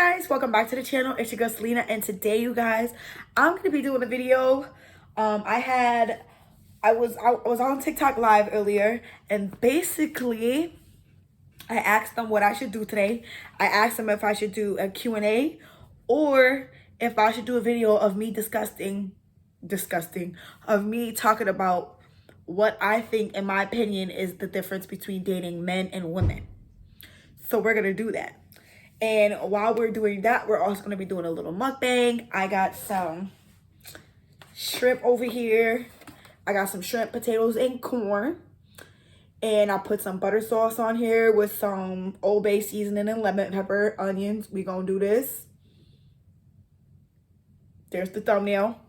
Guys, welcome back to the channel. It's your girl Salena, and today you guys, I'm gonna be doing a video. I was on TikTok live earlier, and basically I asked them what I should do today. I asked them if I should do a Q&A or if I should do a video of me of me talking about what I think, in my opinion, is the difference between dating men and women. So we're gonna do that. And while we're doing that, we're also going to be doing a little mukbang. I got some shrimp over here. I got some shrimp, potatoes, and corn. And I put some butter sauce on here with some Old Bay seasoning and lemon pepper, onions. We going to do this. There's the thumbnail.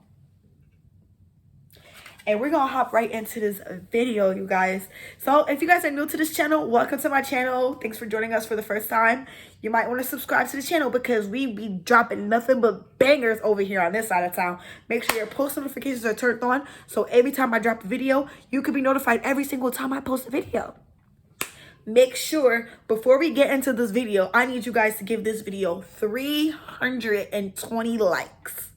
And we're going to hop right into this video, you guys. So if you guys are new to this channel, welcome to my channel. Thanks for joining us for the first time. You might want to subscribe to the channel because we be dropping nothing but bangers over here on this side of town. Make sure your post notifications are turned on, so every time I drop a video, you can be notified every single time I post a video. Make sure, before we get into this video, I need you guys to give this video 320 likes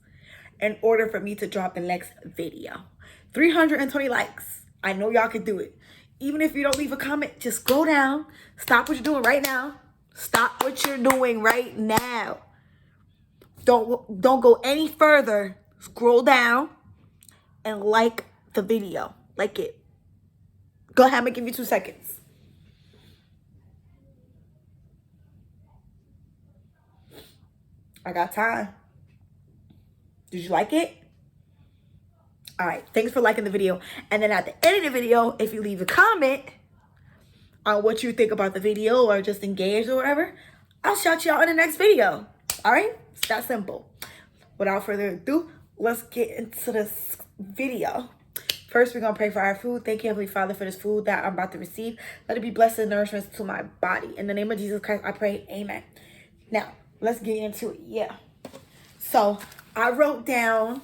in order for me to drop the next video. 320 likes. I know y'all can do it. Even if you don't leave a comment, just go down. Stop what you're doing right now. Stop what you're doing right now. Don't go any further. Scroll down and like the video. Like it. Go ahead, I'm gonna give you 2 seconds. I got time. Did you like it? All right, thanks for liking the video. And then at the end of the video, if you leave a comment on what you think about the video or just engaged or whatever, I'll shout you out in the next video. All right, it's that simple. Without further ado, let's get into this video. First, we're gonna pray for our food. Thank you, Heavenly Father, for this food that I'm about to receive. Let it be blessed and nourishment to my body. In the name of Jesus Christ, I pray, amen. Now, let's get into it. Yeah. So I wrote down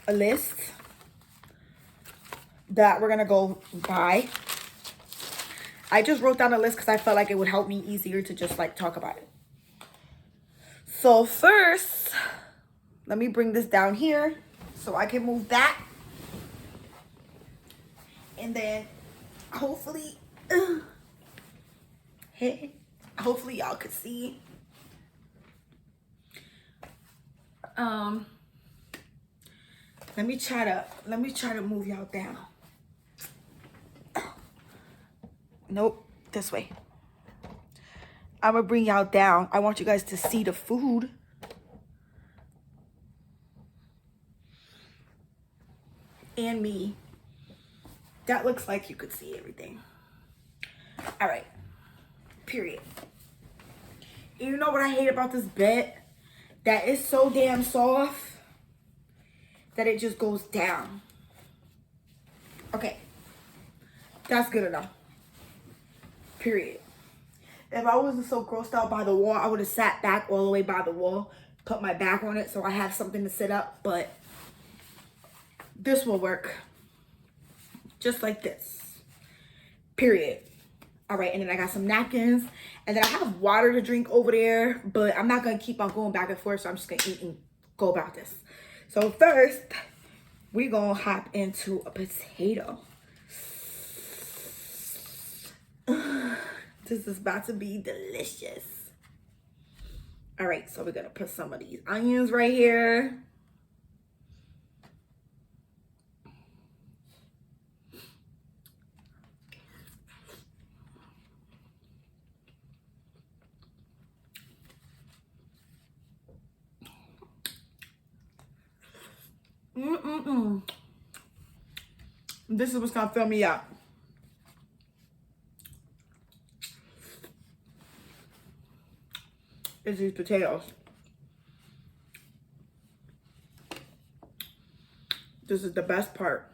a list that we're gonna go by. I just wrote down a list because I felt like it would help me easier to just like talk about it. So first, let me bring this down here so I can move that. And then hopefully y'all could see. Let me try to move y'all down. Nope, this way. I'm gonna bring y'all down. I want you guys to see the food. And me. That looks like you could see everything. All right, period. And you know what I hate about this bed? That it's so damn soft that it just goes down. Okay, that's good enough. Period. If I wasn't so grossed out by the wall, I would have sat back all the way by the wall, put my back on it so I have something to sit up, but this will work. Just like this. Period. All right, and then I got some napkins, and then I have water to drink over there, but I'm not gonna keep on going back and forth, so I'm just gonna eat and go about this. So first, we're gonna hop into a potato. This is about to be delicious. All right, so we're gonna put some of these onions right here. This is what's gonna fill me up. Is these potatoes. This is the best part.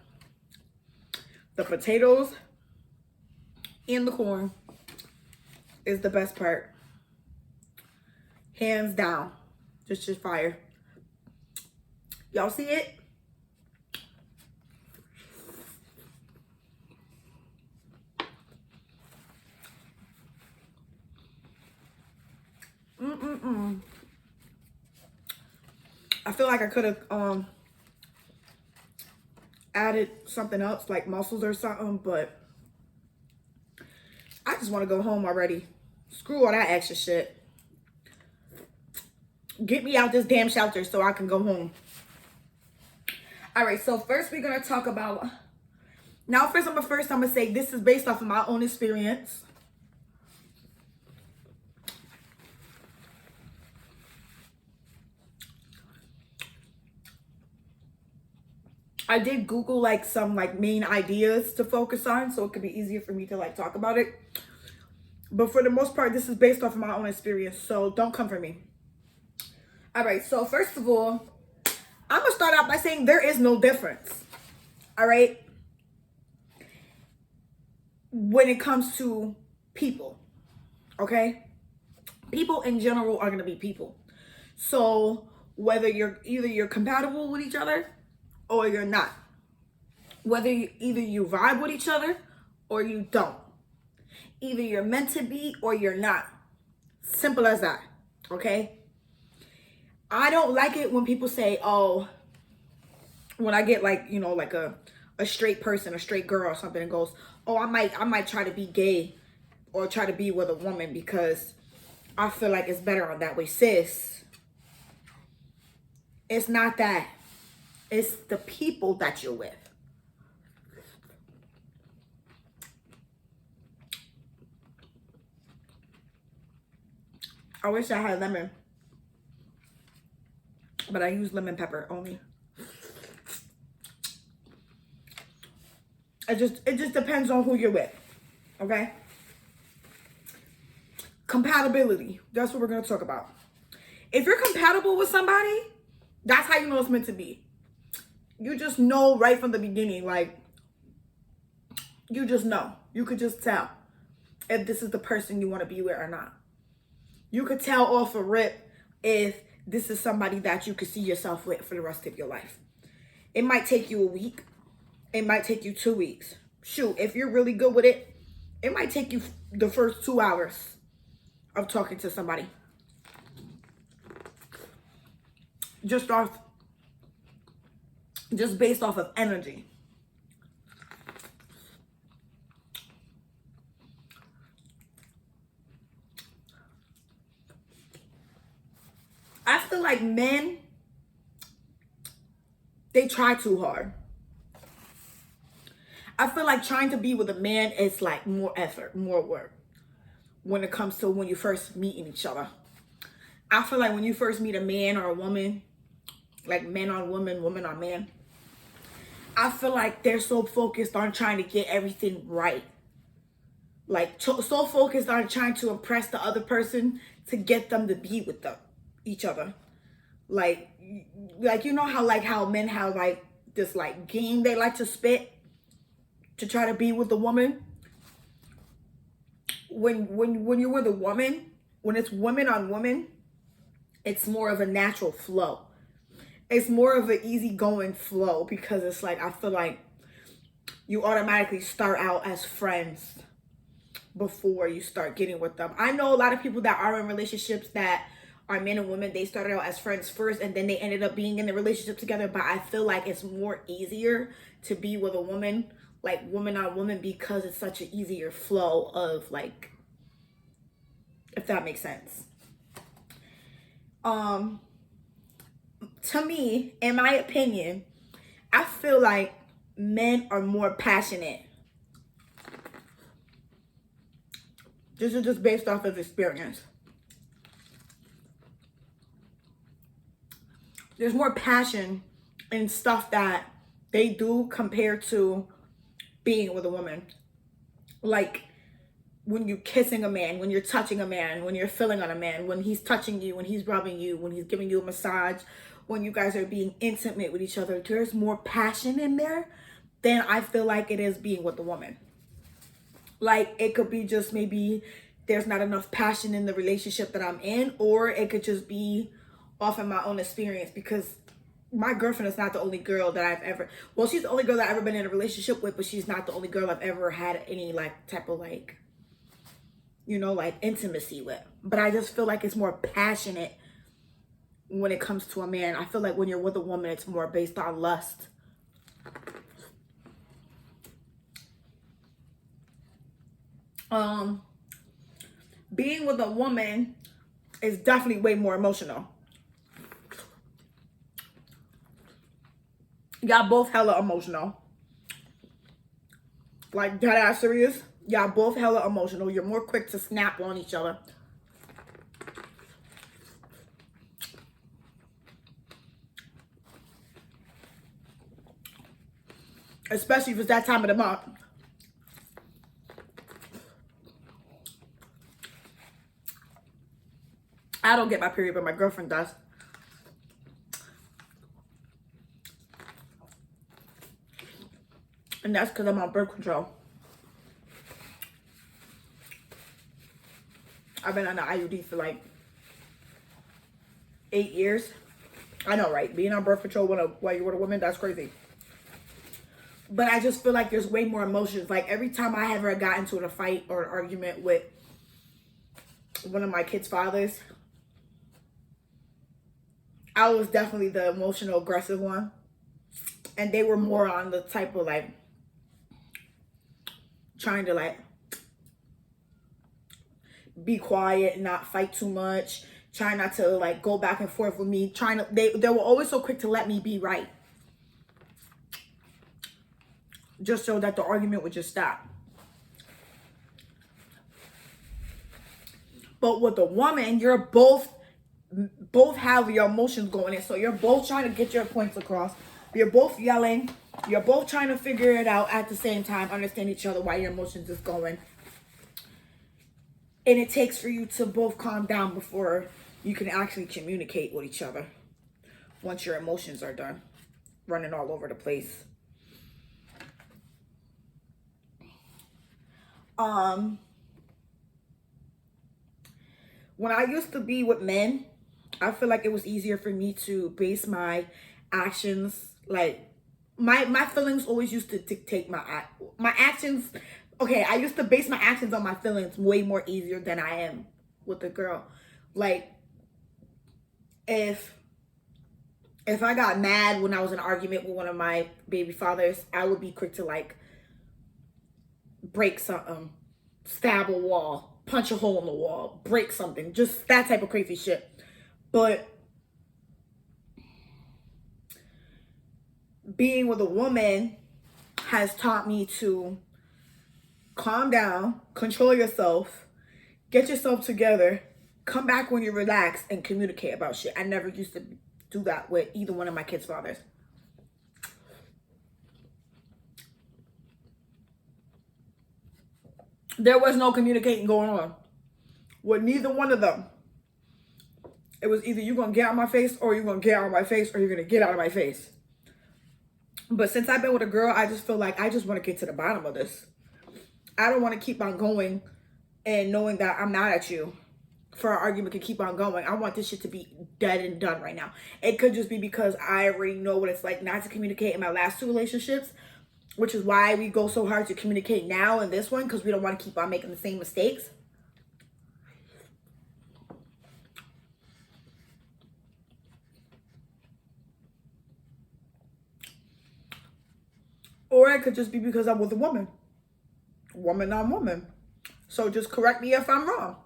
The potatoes and the corn is the best part. Hands down. This is fire. Y'all see it? I feel like I could have added something else like mussels or something, but I just want to go home already. Screw all that extra shit. Get me out this damn shelter so I can go home. All right, so first we're going to talk about... Now, first I'm going to say this is based off of my own experience. I did Google like some like main ideas to focus on so it could be easier for me to like talk about it. But for the most part, this is based off of my own experience, so don't come for me. All right, so first of all, I'm going to start out by saying there is no difference. All right? When it comes to people, okay? People in general are going to be people. So whether you're compatible with each other or you're not. Whether either you vibe with each other or you don't. Either you're meant to be or you're not. Simple as that, okay? I don't like it when people say, oh, when I get like, you know, like a straight person, a straight girl or something and goes, oh, I might try to be gay or try to be with a woman because I feel like it's better on that way. Sis, it's not that. It's the people that you're with. I wish I had lemon, but I use lemon pepper only. It just depends on who you're with, okay? Compatibility, that's what we're gonna talk about. If you're compatible with somebody, that's how you know it's meant to be. You just know right from the beginning, like, you just know. You could just tell if this is the person you want to be with or not. You could tell off a rip if this is somebody that you could see yourself with for the rest of your life. It might take you a week. It might take you 2 weeks. Shoot, if you're really good with it, it might take you the first 2 hours of talking to somebody. Just based off of energy. I feel like men, they try too hard. I feel like trying to be with a man is like more effort, more work when it comes to when you first meeting each other. I feel like when you first meet a man or a woman, like men on woman, woman on man, I feel like they're so focused on trying to get everything right. Like so focused on trying to impress the other person to get them to be with each other. Like you know how men have like this like game they like to spit to try to be with the woman. When you're with a woman, when it's woman on woman, it's more of a natural flow. It's more of an easygoing flow because it's like I feel like you automatically start out as friends before you start getting with them. I know a lot of people that are in relationships that are men and women, they started out as friends first and then they ended up being in the relationship together, but I feel like it's more easier to be with a woman, like woman on woman, because it's such an easier flow of like, if that makes sense. To me, in my opinion, I feel like men are more passionate. This is just based off of experience. There's more passion in stuff that they do compared to being with a woman. Like when you're kissing a man, when you're touching a man, when you're feeling on a man, when he's touching you, when he's rubbing you, when he's giving you a massage, when you guys are being intimate with each other, there's more passion in there than I feel like it is being with a woman. Like it could be just maybe there's not enough passion in the relationship that I'm in, or it could just be off of my own experience, because my girlfriend is not the only girl that I've ever, well, she's the only girl that I've ever been in a relationship with, but she's not the only girl I've ever had any like type of like you know, like intimacy with. But I just feel like it's more passionate when it comes to a man. I feel like when you're with a woman, it's more based on lust. Being with a woman is definitely way more emotional. Y'all both hella emotional. Like, dead ass serious. Y'all both hella emotional. You're more quick to snap on each other. Especially if it's that time of the month. I don't get my period, but my girlfriend does. And that's because I'm on birth control. I've been on the IUD for like 8 years. I know, right? Being on birth control while you're with a woman, that's crazy. But I just feel like there's way more emotions. Like, every time I ever got into a fight or an argument with one of my kids' fathers, I was definitely the emotional, aggressive one. And they were more on the type of, like, trying to, like, be quiet and not fight too much. Trying not to, like, go back and forth with me. They were always so quick to let me be right. Just so that the argument would just stop. But with a woman, you're both have your emotions going in. So you're both trying to get your points across. You're both yelling. You're both trying to figure it out at the same time. Understand each other while your emotions is going. And it takes for you to both calm down before you can actually communicate with each other. Once your emotions are done running all over the place. When I used to be with men, I feel like it was easier for me to base my actions, like my feelings always used to dictate my actions. Okay, I used to base my actions on my feelings way more easier than I am with a girl. Like, if I got mad when I was in an argument with one of my baby fathers, I would be quick to, like, break something, stab a wall, punch a hole in the wall, break something, just that type of crazy shit. But being with a woman has taught me to calm down, control yourself, get yourself together, come back when you're relaxed, and communicate about shit. I never used to do that with either one of my kids' fathers. There was no communicating going on with neither one of them. It was either you're going to get out of my face, or you're going to get out of my face, or you're going to get out of my face. But since I've been with a girl, I just feel like I just want to get to the bottom of this. I don't want to keep on going and knowing that I'm mad at you for our argument can keep on going. I want this shit to be dead and done right now. It could just be because I already know what it's like not to communicate in my last 2 relationships, which is why we go so hard to communicate now in this one, because we don't want to keep on making the same mistakes. Or it could just be because I'm with a woman. Woman on woman. So just correct me if I'm wrong.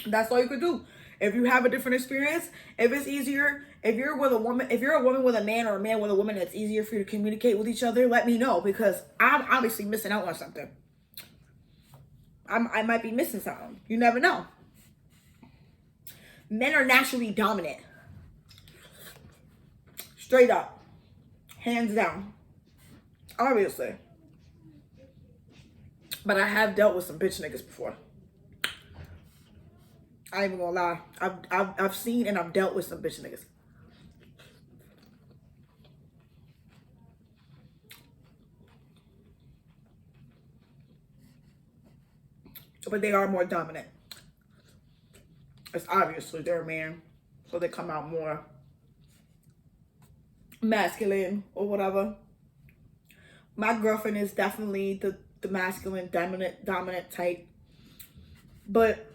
That's all you could do. If you have a different experience, if it's easier, if you're with a woman, if you're a woman with a man or a man with a woman, it's easier for you to communicate with each other, let me know, because I'm obviously missing out on something. I might be missing something. You never know. Men are naturally dominant. Straight up. Hands down. Obviously. But I have dealt with some bitch niggas before. I ain't even gonna lie. I've seen and I've dealt with some bitch niggas. But they are more dominant. It's obviously they're a man, so they come out more masculine or whatever. My girlfriend is definitely the masculine dominant type. But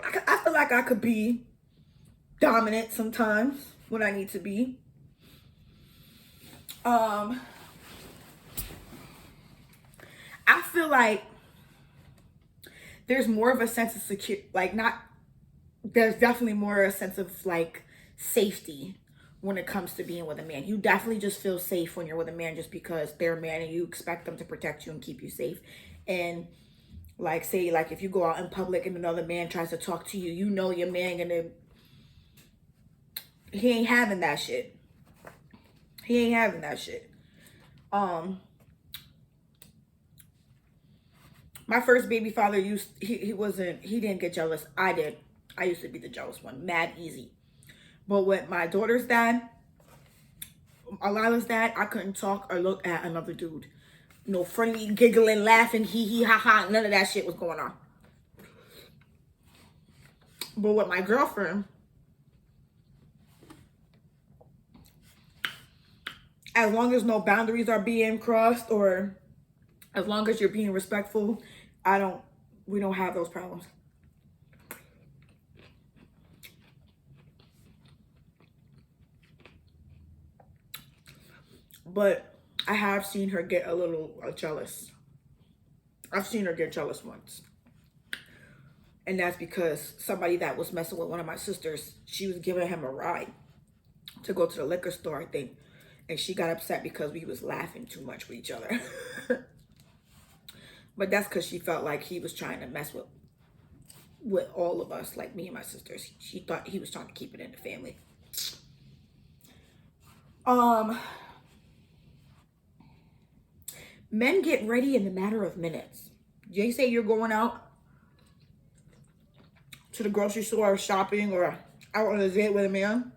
I feel like I could be dominant sometimes when I need to be. I feel like there's more of a sense of security, like there's definitely more a sense of like safety when it comes to being with a man. You definitely just feel safe when you're with a man just because they're a man and you expect them to protect you and keep you safe. And like, say, like if you go out in public and another man tries to talk to you, you know your man he ain't having that shit. He ain't having that shit. My first baby father he didn't get jealous. I did. I used to be the jealous one, mad easy. But with my daughter's dad, Alila's dad, I couldn't talk or look at another dude. No friendly, giggling, laughing, hee ha ha, none of that shit was going on. But with my girlfriend, as long as no boundaries are being crossed or as long as you're being respectful, we don't have those problems. But I have seen her get a little jealous. I've seen her get jealous once. And that's because somebody that was messing with one of my sisters, she was giving him a ride to go to the liquor store, I think. And she got upset because we was laughing too much with each other. But that's because she felt like he was trying to mess with all of us, like me and my sisters. She thought he was trying to keep it in the family. Men get ready in a matter of minutes. They say you're going out to the grocery store or shopping or out on a date with a man.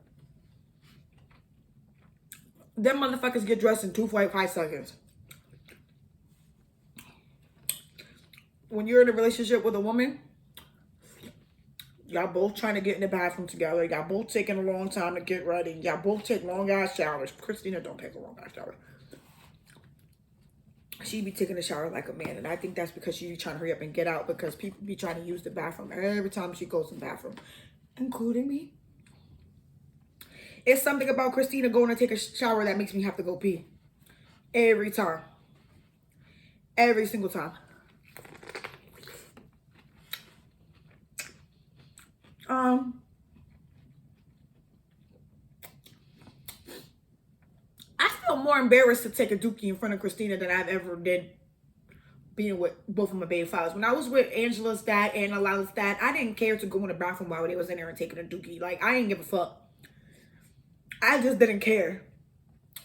Them motherfuckers get dressed in 2.5 seconds. When you're in a relationship with a woman, y'all both trying to get in the bathroom together. Y'all both taking a long time to get ready. Y'all both take long ass showers. Christina don't take a long ass shower. She be taking a shower like a man, and I think that's because she be trying to hurry up and get out because people be trying to use the bathroom every time she goes in the bathroom, including me. It's something about Christina going to take a shower that makes me have to go pee. Every time. Every single time. I feel more embarrassed to take a dookie in front of Christina than I've ever did being with both of my baby fathers. When I was with Angela's dad and Alila's dad, I didn't care to go in the bathroom while they was in there and taking a dookie. Like, I didn't give a fuck. I just didn't care.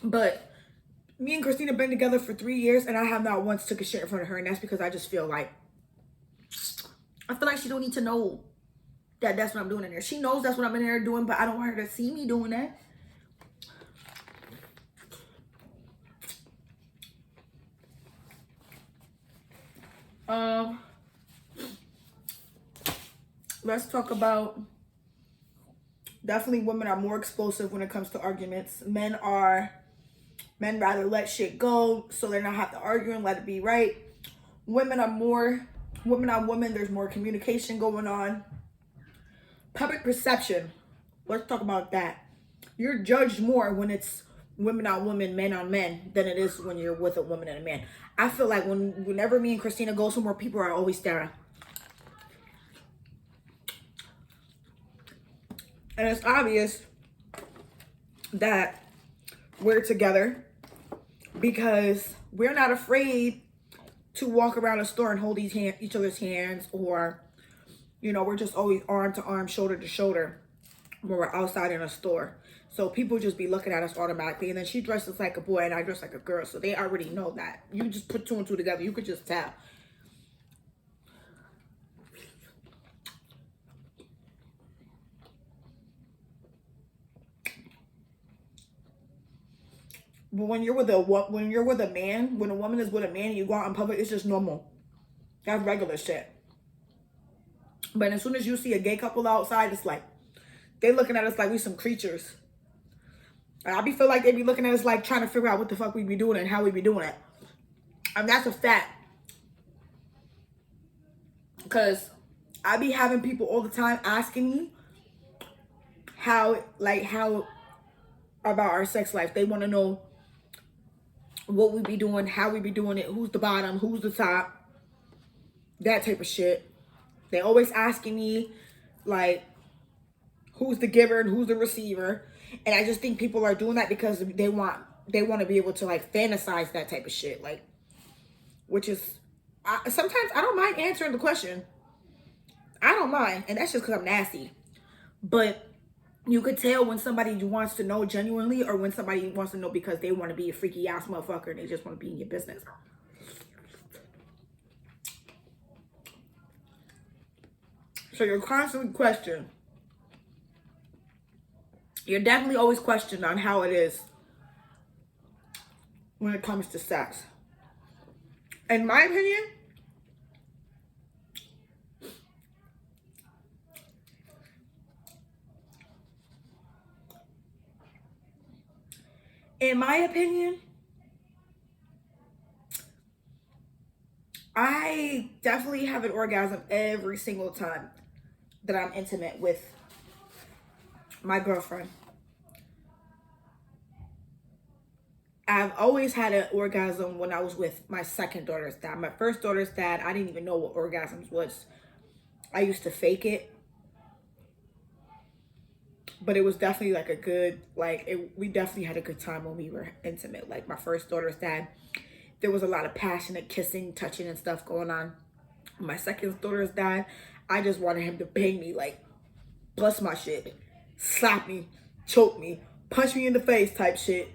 But me and Christina been together for 3 years and I have not once took a shit in front of her, and that's because I just feel like she don't need to know that that's what I'm doing in there. She knows that's what I'm in there doing, but I don't want her to see me doing that. Let's talk about, definitely women are more explosive when it comes to arguments. Men rather let shit go so they're not have to argue and let it be right. Women on women, there's more communication going on. Public perception, let's talk about that. You're judged more when it's women on women, men on men, than it is when you're with a woman and a man. I feel like whenever me and Christina go somewhere, people are always staring. And it's obvious that we're together because we're not afraid to walk around a store and hold each other's hands, or, you know, we're just always arm to arm, shoulder to shoulder when we're outside in a store. So people just be looking at us automatically. And then she dresses like a boy and I dress like a girl. So they already know that. You just put 2 and 2 together. You could just tell. But when you're with a man, when a woman is with a man and you go out in public, it's just normal. That's regular shit. But as soon as you see a gay couple outside, it's like they looking at us like we some creatures. I feel like they be looking at us like trying to figure out what the fuck we be doing and how we be doing it. And that's a fact. Because I be having people all the time asking me how about our sex life. They want to know what we be doing, how we be doing it, who's the bottom, who's the top, that type of shit. They always asking me like who's the giver and who's the receiver. And I just think people are doing that because they want to be able to like fantasize that type of shit, like, which is sometimes I don't mind answering the question. I don't mind, and that's just because I'm nasty. But you could tell when somebody wants to know genuinely, or when somebody wants to know because they want to be a freaky ass motherfucker and they just want to be in your business. So you're constantly questioned. You're definitely always questioned on how it is when it comes to sex. In my opinion, I definitely have an orgasm every single time that I'm intimate with my girlfriend. I've always had an orgasm when I was with my second daughter's dad. My first daughter's dad, I didn't even know what orgasms was. I used to fake it. But it was definitely like a good, we definitely had a good time when we were intimate. Like my first daughter's dad, there was a lot of passionate kissing, touching and stuff going on. My second daughter's dad, I just wanted him to bang me, like bust my shit, slap me, choke me, punch me in the face type shit.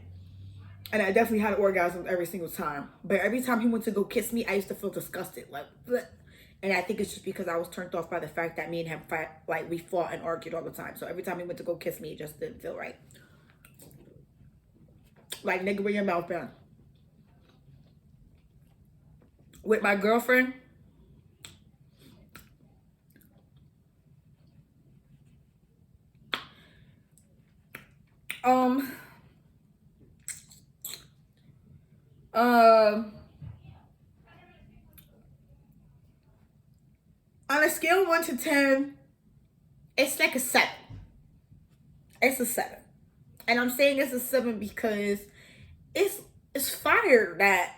And I definitely had orgasms every single time. But every time he went to go kiss me, I used to feel disgusted. Like, bleh. And I think it's just because I was turned off by the fact that me and him we fought and argued all the time. So every time he went to go kiss me, it just didn't feel right. Like, nigga, where your mouth been? With my girlfriend, on a scale of 1 to 10, it's like a 7. It's a 7. And I'm saying it's a 7 because it's fire that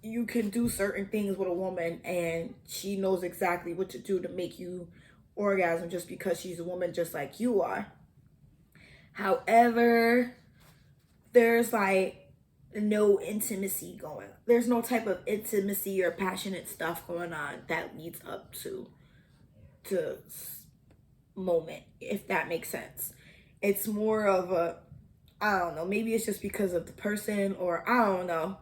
you can do certain things with a woman and she knows exactly what to do to make you orgasm just because she's a woman just like you are. However, there's like no intimacy going. There's no type of intimacy or passionate stuff going on that leads up to moment, if that makes sense. It's more of a, I don't know, maybe it's just because of the person, or I don't know.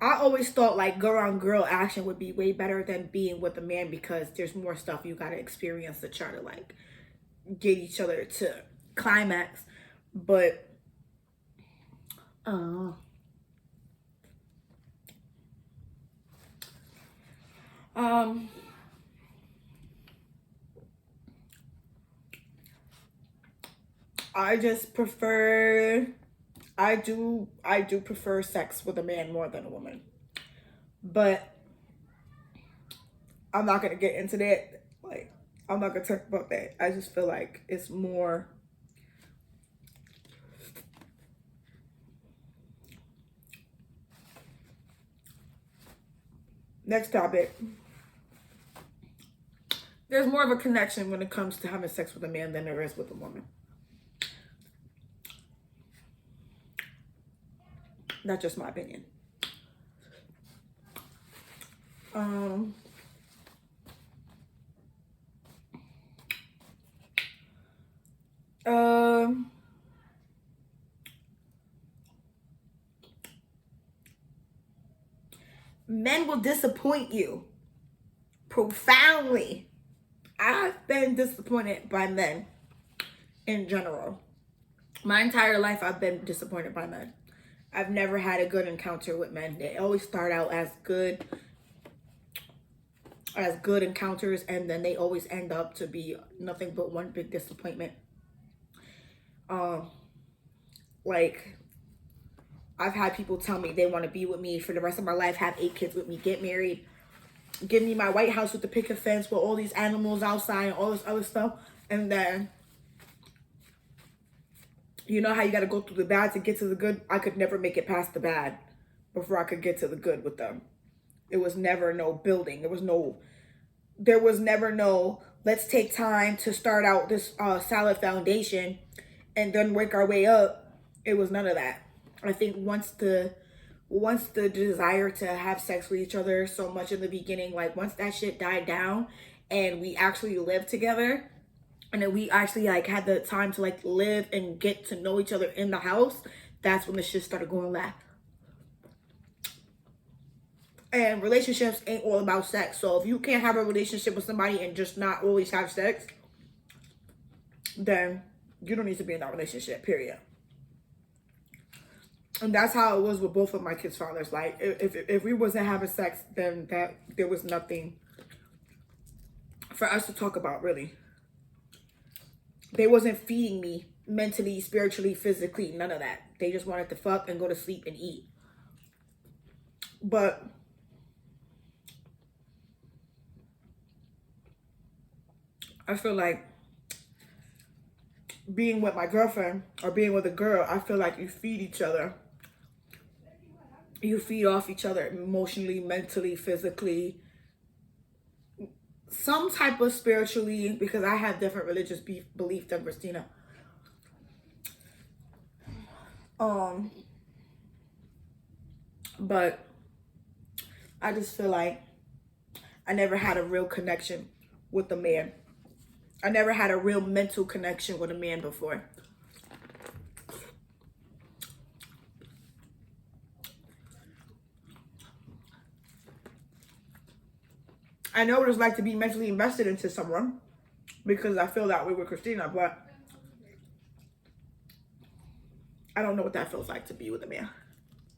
I always thought like girl on girl action would be way better than being with a man because there's more stuff you gotta experience to try to like get each other to climax. But I just prefer, I do prefer sex with a man more than a woman. But I'm not gonna get into that. Like, I'm not gonna talk about that. I just feel like it's more. Next topic. There's more of a connection when it comes to having sex with a man than there is with a woman. That's just my opinion. Men will disappoint you profoundly. I've been disappointed by men in general. My entire life, I've been disappointed by men. I've never had a good encounter with men. They always start out as good encounters, and then they always end up to be nothing but one big disappointment. Like, I've had people tell me they want to be with me for the rest of my life, have 8 kids with me, get married, give me my white house with the picket fence with all these animals outside and all this other stuff. And then, you know how you got to go through the bad to get to the good? I could never make it past the bad before I could get to the good with them. It was never no building. There was never no, let's take time to start out this solid foundation and then work our way up. It was none of that. I think once the desire to have sex with each other so much in the beginning, like once that shit died down and we actually lived together and then we actually like had the time to like live and get to know each other in the house, that's when the shit started going left. And relationships ain't all about sex. So if you can't have a relationship with somebody and just not always have sex, then you don't need to be in that relationship, period. And that's how it was with both of my kids' fathers. Like, if we wasn't having sex, then there was nothing for us to talk about, really. They wasn't feeding me mentally, spiritually, physically, none of that. They just wanted to fuck and go to sleep and eat. But I feel like being with my girlfriend or being with a girl, I feel like you feed each other. You feed off each other emotionally, mentally, physically, some type of spiritually, because I have different religious belief than Christina. But I just feel like I never had a real connection with a man. I never had a real mental connection with a man before. I know what it's like to be mentally invested into someone because I feel that way with Christina, but I don't know what that feels like to be with a man.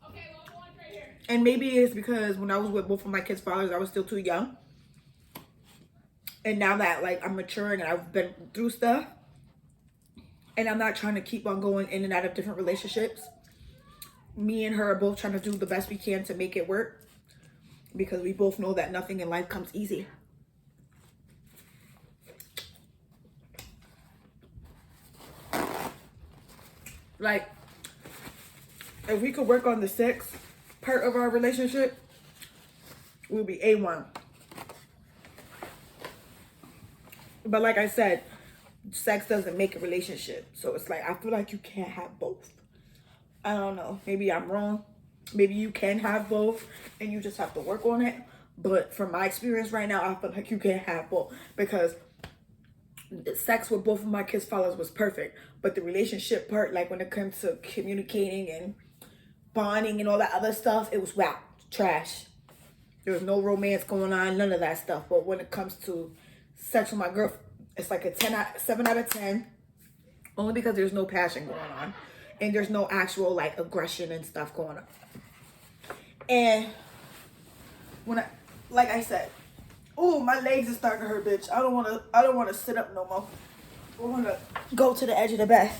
Okay, well, right here. And maybe it's because when I was with both of my kids' fathers, I was still too young. And now that like I'm maturing and I've been through stuff and I'm not trying to keep on going in and out of different relationships, me and her are both trying to do the best we can to make it work because we both know that nothing in life comes easy. Like, if we could work on the sex part of our relationship, we'll be A1. But like I said, sex doesn't make a relationship. So it's like, I feel like you can't have both. I don't know. Maybe I'm wrong. Maybe you can have both and you just have to work on it. But from my experience right now, I feel like you can't have both. Because the sex with both of my kids' fathers was perfect. But the relationship part, like when it comes to communicating and bonding and all that other stuff, it was wow, trash. There was no romance going on, none of that stuff. But when it comes to sex with my girl, it's like a 7 out of 10. Only because there's no passion going on. And there's no actual like aggression and stuff going on. And when like I said, oh, my legs are starting to hurt, bitch. I don't wanna sit up no more. I wanna go to the edge of the bed.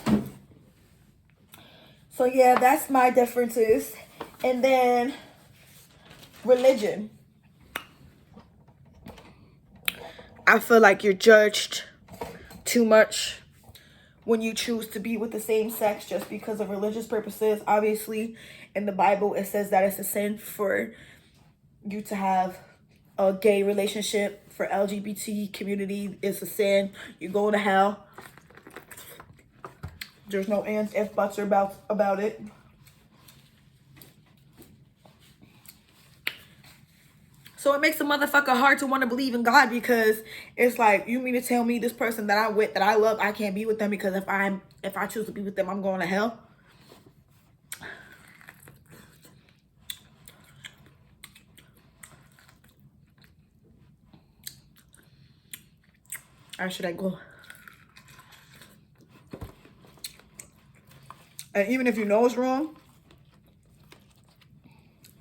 So yeah, that's my differences. And then religion. I feel like you're judged too much when you choose to be with the same sex just because of religious purposes. Obviously, in the Bible, it says that it's a sin for you to have a gay relationship. For LGBT community, it's a sin. You go to hell. There's no ands, ifs, buts about it. So it makes a motherfucker hard to want to believe in God because it's like, you mean to tell me this person that I'm with, that I love, I can't be with them because if I choose to be with them, I'm going to hell? Or should I go? And even if you know it's wrong,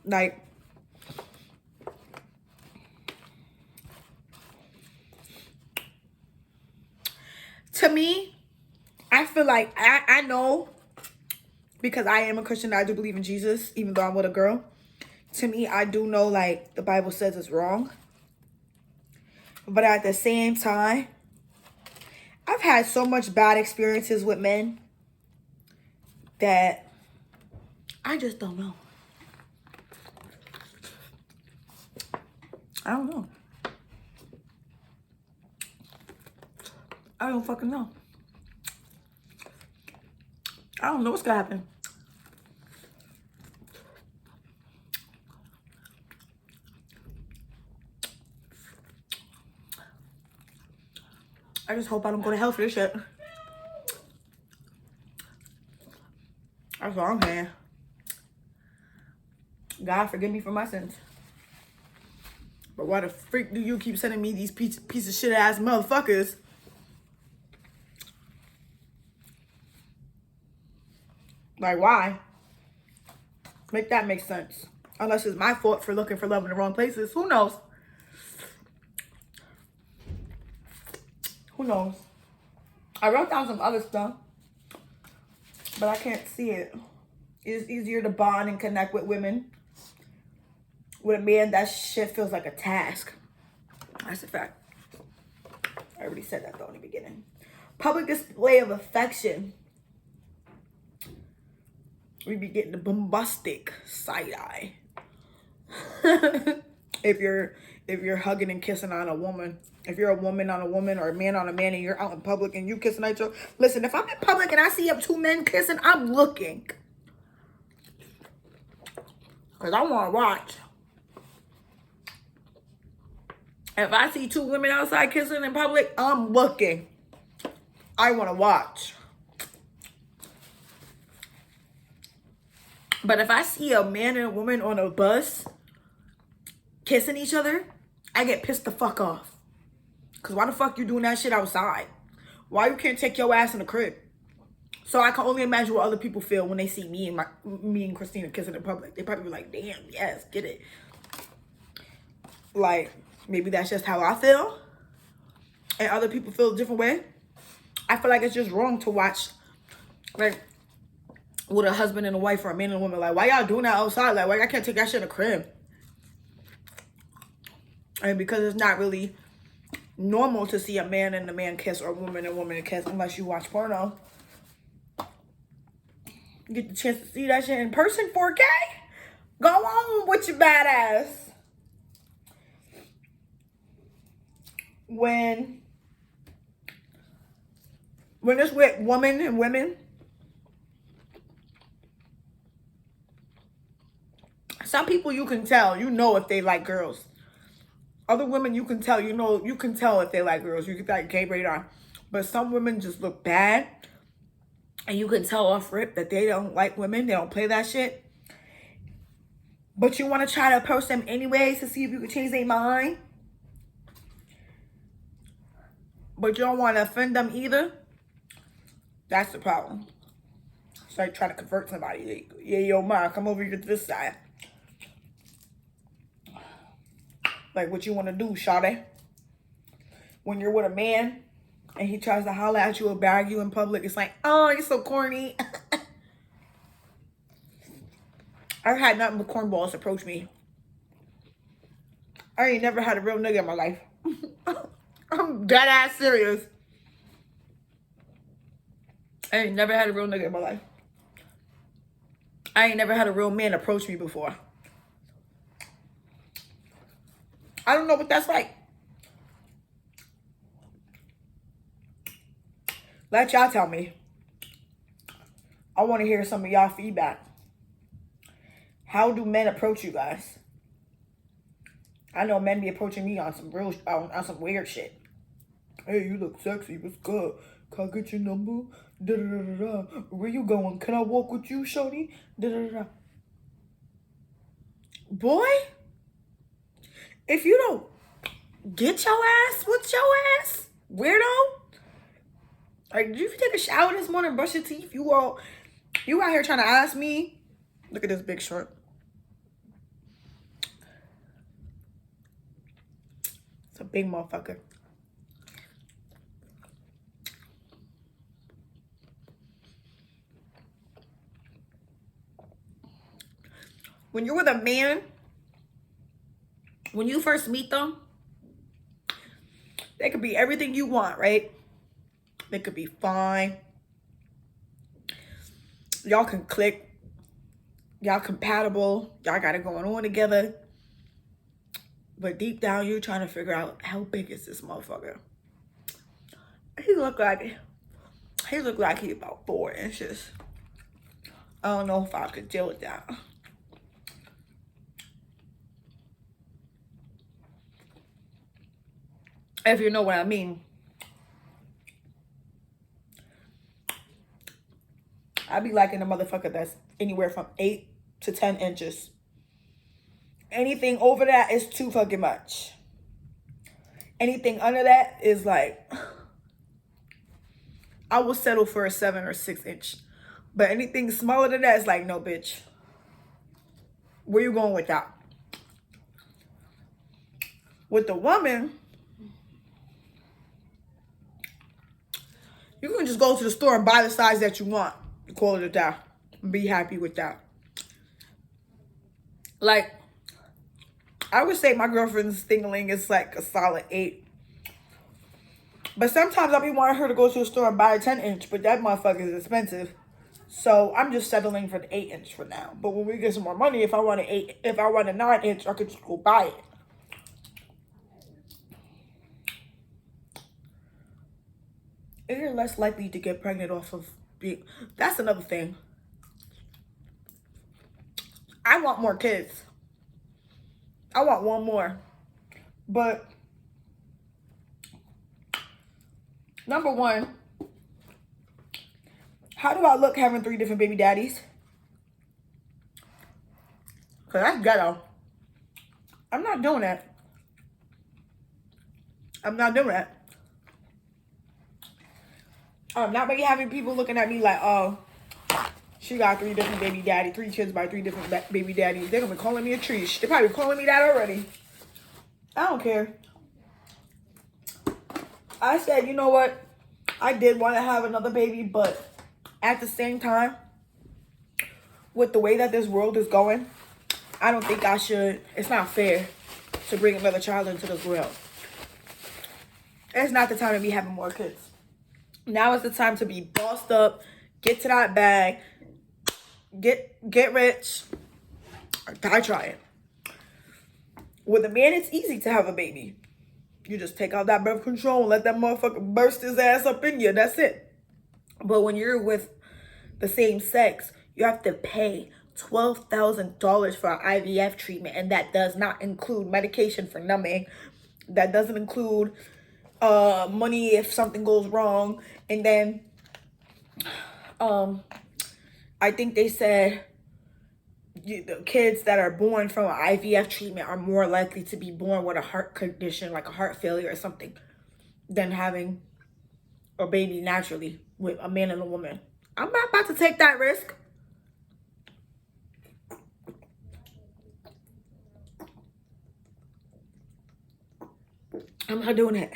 like, to me, I feel like I know, because I am a Christian, I do believe in Jesus, even though I'm with a girl. To me, I do know, like, the Bible says it's wrong. But at the same time, I've had so much bad experiences with men that I just don't know. I don't know. I don't fucking know. I don't know what's gonna happen. I just hope I don't go to hell for this shit. That's all I'm saying. God forgive me for my sins. But why the freak do you keep sending me these piece of shit ass motherfuckers? Like, why? Make that make sense. Unless it's my fault for looking for love in the wrong places. Who knows? Who knows? I wrote down some other stuff, but I can't see it. It's easier to bond and connect with women. With a man, that shit feels like a task. That's a fact. I already said that though in the beginning. Public display of affection. We be getting the bombastic side eye. if you're hugging and kissing on a woman. If you're a woman on a woman or a man on a man and you're out in public and you kissing each other. Listen, if I'm in public and I see two men kissing, I'm looking. Because I want to watch. If I see two women outside kissing in public, I'm looking. I want to watch. But if I see a man and a woman on a bus kissing each other, I get pissed the fuck off. Because why the fuck you doing that shit outside? Why you can't take your ass in the crib? So I can only imagine what other people feel when they see me and Christina kissing in public. They probably be like, damn, yes, get it. Like, maybe that's just how I feel. And other people feel a different way. I feel like it's just wrong to watch, like, with a husband and a wife or a man and a woman. Like, why y'all doing that outside? Like, why y'all can't take that shit in the crib? And because it's not really normal to see a man and a man kiss or a woman and a woman kiss unless you watch porno. You get the chance to see that shit in person, 4K? Go on with your badass. When it's with women and women, some people you can tell, you know if they like girls. Other women you can tell, you can tell if they like girls. You get that gay radar. But some women just look bad. And you can tell off rip that they don't like women. They don't play that shit. But you want to try to approach them anyways to see if you can change their mind. But you don't want to offend them either. That's the problem. It's like trying to convert somebody. Like, yeah, yo, ma, come over here to this side. Like what you want to do, shawty. When you're with a man and he tries to holler at you or bag you in public, it's like, oh, you're so corny. I've had nothing but cornballs approach me. I ain't never had a real nigga in my life. I'm dead ass serious. I ain't never had a real nigga in my life. I ain't never had a real man approach me before. I don't know what that's like. Let y'all tell me. I want to hear some of y'all feedback. How do men approach you guys? I know men be approaching me on some real, on some weird shit. Hey, you look sexy. What's good? Can I get your number? Da da da da. Where you going? Can I walk with you, shorty? Da da da. Boy, if you don't get your ass with your ass, weirdo. Like, did you take a shower this morning, brush your teeth? You out here trying to ask me? Look at this big short. It's a big motherfucker. When you're with a man, when you first meet them, They could be everything you want, right? They could be fine. Y'all can click. Y'all compatible. Y'all got it going on together. But deep down, you're trying to figure out, how big is this motherfucker? He looked like he about 4 inches. I don't know if I could deal with that. If you know what I mean. I be liking a motherfucker that's anywhere from 8 to 10 inches. Anything over that is too fucking much. Anything under that is like, I will settle for a 7 or 6 inch. But anything smaller than that is like, no, bitch. Where you going with that? With the woman, you can just go to the store and buy the size that you want. Call it a day. Be happy with that. Like, I would say my girlfriend's stingling is like a solid 8. But sometimes I'll be wanting her to go to the store and buy a 10 inch, but that motherfucker is expensive. So I'm just settling for the 8 inch for now. But when we get some more money, if I want a 9 inch, I could just go buy it. And you're less likely to get pregnant off of being. That's another thing. I want more kids. I want one more. But number one, how do I look having 3 different baby daddies? Because that's ghetto. I'm not doing that. I'm not doing that. I'm not really having people looking at me like, oh, she got 3 different baby daddies, 3 kids by 3 different baby daddies. They're going to be calling me a tree. They're probably calling me that already. I don't care. I said, you know what? I did want to have another baby, but at the same time, with the way that this world is going, I don't think I should. It's not fair to bring another child into this world. It's not the time to be having more kids. Now is the time to be bossed up, get to that bag, get rich, or die trying. With a man, it's easy to have a baby. You just take out that birth control and let that motherfucker burst his ass up in you. That's it. But when you're with the same sex, you have to pay $12,000 for an IVF treatment, and that does not include medication for numbing. That doesn't include money if something goes wrong. And then I think they said the kids that are born from an IVF treatment are more likely to be born with a heart condition, like a heart failure or something, than having a baby naturally with a man and a woman. I'm not about to take that risk. I'm not doing it.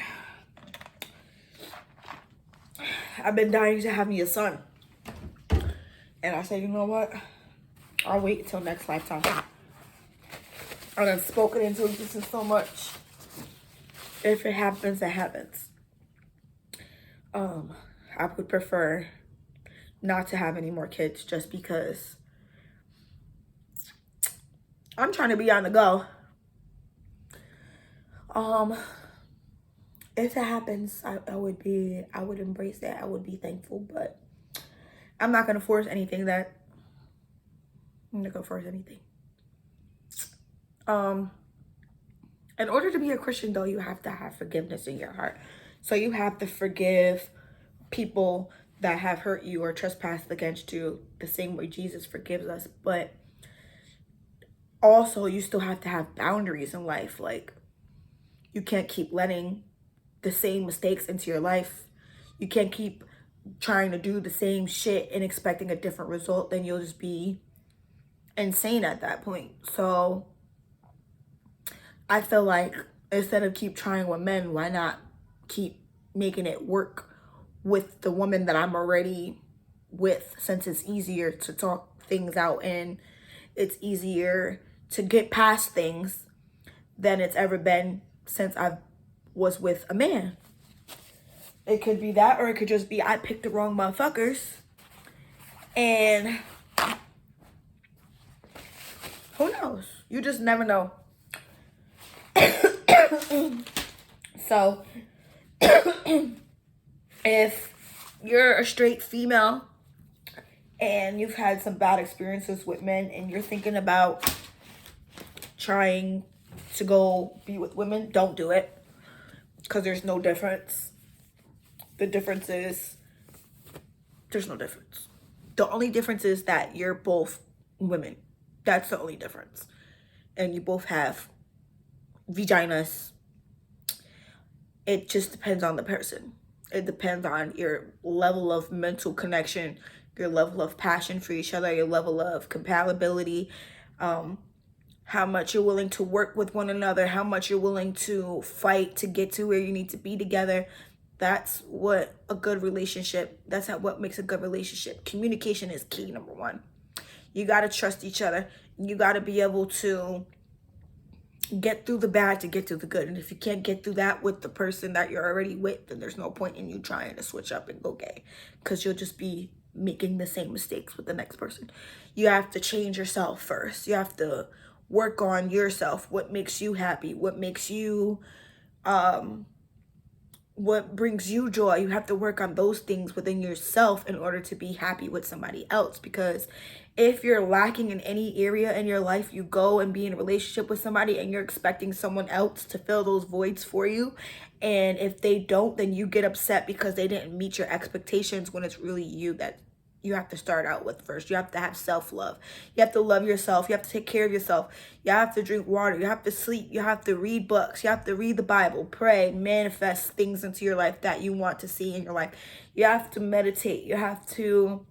I've been dying to have me a son. And I said, you know what? I'll wait until next lifetime. I done spoken into existence so much. If it happens, it happens. I would prefer not to have any more kids just because I'm trying to be on the go. If it happens, I would embrace that. I would be thankful, but I'm not gonna force anything that I'm not gonna force anything. In order to be a Christian though, you have to have forgiveness in your heart. So you have to forgive people that have hurt you or trespassed against you the same way Jesus forgives us. But also you still have to have boundaries in life. Like, you can't keep letting the same mistakes into your life. You can't keep trying to do the same shit and expecting a different result. Then you'll just be insane at that point. So I feel like instead of keep trying with men, why not keep making it work with the woman that I'm already with, since it's easier to talk things out and it's easier to get past things than it's ever been since I was with a man. It could be that, or it could just be I picked the wrong motherfuckers. And who knows? You just never know. So, if you're a straight female and you've had some bad experiences with men and you're thinking about trying to go be with women, don't do it. Because there's no difference. The difference is, there's no difference. The only difference is that you're both women. That's the only difference. And you both have vaginas. It just depends on the person. It depends on your level of mental connection, your level of passion for each other, your level of compatibility, how much you're willing to work with one another, how much you're willing to fight to get to where you need to be together. That's what a good relationship, that's what makes a good relationship. Communication is key, number one. You got to trust each other. You got to be able to get through the bad to get through the good. And if you can't get through that with the person that you're already with, then there's no point in you trying to switch up and go gay, because you'll just be making the same mistakes with the next person. You have to change yourself first. You have to work on yourself. What makes you happy? What makes you, what brings you joy? You have to work on those things within yourself in order to be happy with somebody else. Because if you're lacking in any area in your life, you go and be in a relationship with somebody and you're expecting someone else to fill those voids for you. And if they don't, then you get upset because they didn't meet your expectations, when it's really you that you have to start out with first. You have to have self-love. You have to love yourself. You have to take care of yourself. You have to drink water. You have to sleep. You have to read books. You have to read the Bible, pray, manifest things into your life that you want to see in your life. You have to meditate. You have to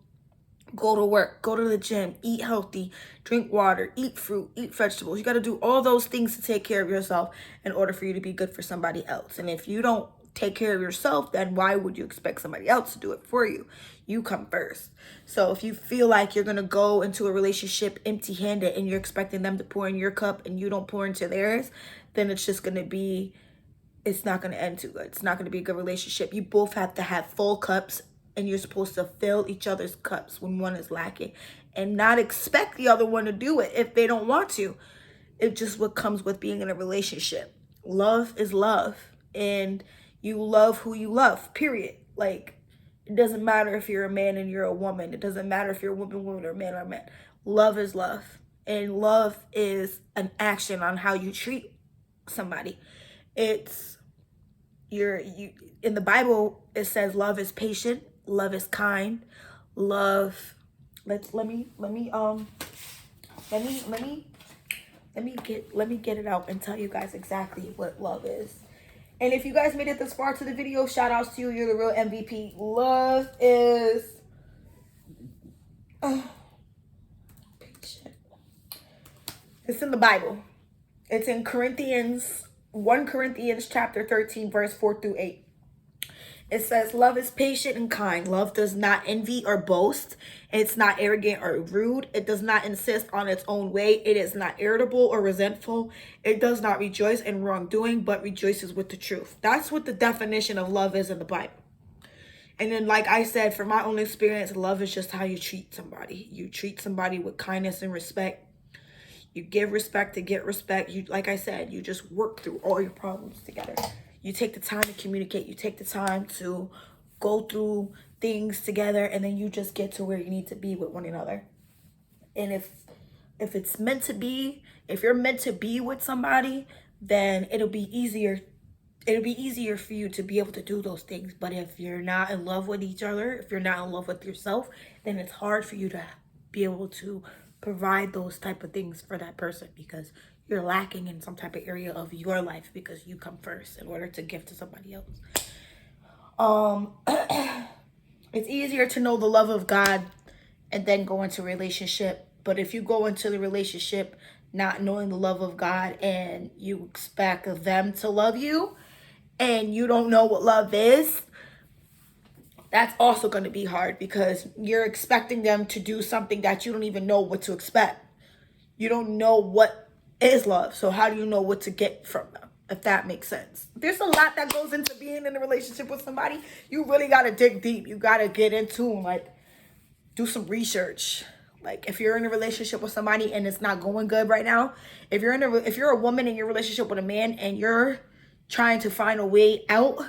go to work, go to the gym, eat healthy, drink water, eat fruit, eat vegetables. You got to do all those things to take care of yourself in order for you to be good for somebody else. And if you don't take care of yourself, then why would you expect somebody else to do it for you? You come first. So if you feel like you're going to go into a relationship empty-handed and you're expecting them to pour in your cup and you don't pour into theirs, then it's just going to be, it's not going to end too good. It's not going to be a good relationship. You both have to have full cups, and you're supposed to fill each other's cups when one is lacking, and not expect the other one to do it if they don't want to. It's just what comes with being in a relationship. Love is love, and you love who you love, period. Like, it doesn't matter if you're a man and you're a woman. It doesn't matter if you're a woman or a man or a man. Love is love, and love is an action on how you treat somebody. It's you in the Bible, it says love is patient, love is kind, love, let me get it out and tell you guys exactly what love is. And if you guys made it this far to the video, shout outs to you. You're the real MVP. Love is patient. It's in the Bible. It's in Corinthians, 1 Corinthians chapter 13, verse 4-8. It says, love is patient and kind. Love does not envy or boast. It's not arrogant or rude. It does not insist on its own way. It is not irritable or resentful. It does not rejoice in wrongdoing, but rejoices with the truth. That's what the definition of love is in the Bible. And then, like I said, from my own experience, love is just how you treat somebody. You treat somebody with kindness and respect. You give respect to get respect. You, like I said, you just work through all your problems together. You take the time to communicate. You take the time to go through things together, and then you just get to where you need to be with one another. And if it's meant to be, if you're meant to be with somebody, then it'll be easier. It'll be easier for you to be able to do those things. But if you're not in love with each other, if you're not in love with yourself, then it's hard for you to be able to provide those type of things for that person, because you're lacking in some type of area of your life, because you come first in order to give to somebody else. It's easier to know the love of God and then go into a relationship. But if you go into the relationship not knowing the love of God and you expect them to love you and you don't know what love is, that's also going to be hard, because you're expecting them to do something that you don't even know what to expect. You don't know what is love. So how do you know what to get from them? if that makes sense. There's a lot that goes into being in a relationship with somebody. You really got to dig deep. You got to get into them, like, do some research. Like, if you're in a relationship with somebody and it's not going good right now, if you're a woman in your relationship with a man and you're trying to find a way out,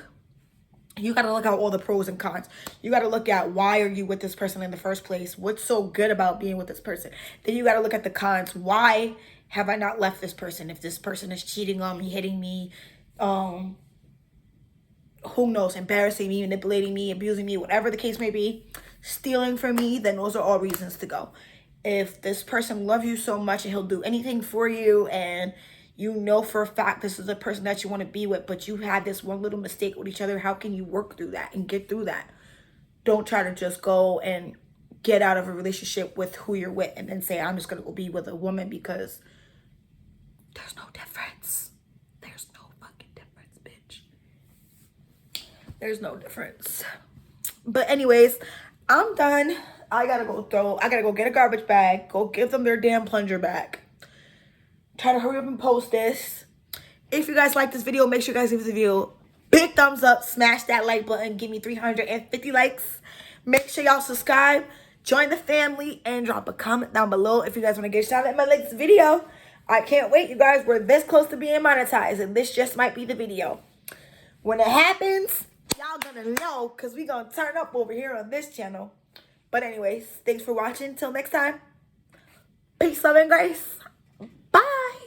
you got to look at all the pros and cons. You got to look at, why are you with this person in the first place? What's so good about being with this person? Then you got to look at the cons. Why have I not left this person? If this person is cheating on me, hitting me, who knows, embarrassing me, manipulating me, abusing me, whatever the case may be, stealing from me, then those are all reasons to go. If this person loves you so much and he'll do anything for you, and you know for a fact this is a person that you want to be with, but you had this one little mistake with each other, how can you work through that and get through that? Don't try to just go and get out of a relationship with who you're with and then say, I'm just going to go be with a woman, because there's no difference. There's no fucking difference, bitch. There's no difference. But anyways, I'm done. I gotta go get a garbage bag, go give them their damn plunger back. Try to hurry up and post this. If you guys like this video, make sure you guys give this video big thumbs up, smash that like button, give me 350 likes. Make sure y'all subscribe, join the family, and drop a comment down below if you guys want to get a shout out in my next video. I can't wait, you guys. We're this close to being monetized, and this just might be the video. When it happens, y'all gonna know, because we gonna turn up over here on this channel. But anyways, thanks for watching. Till next time, peace, love, and grace. Bye.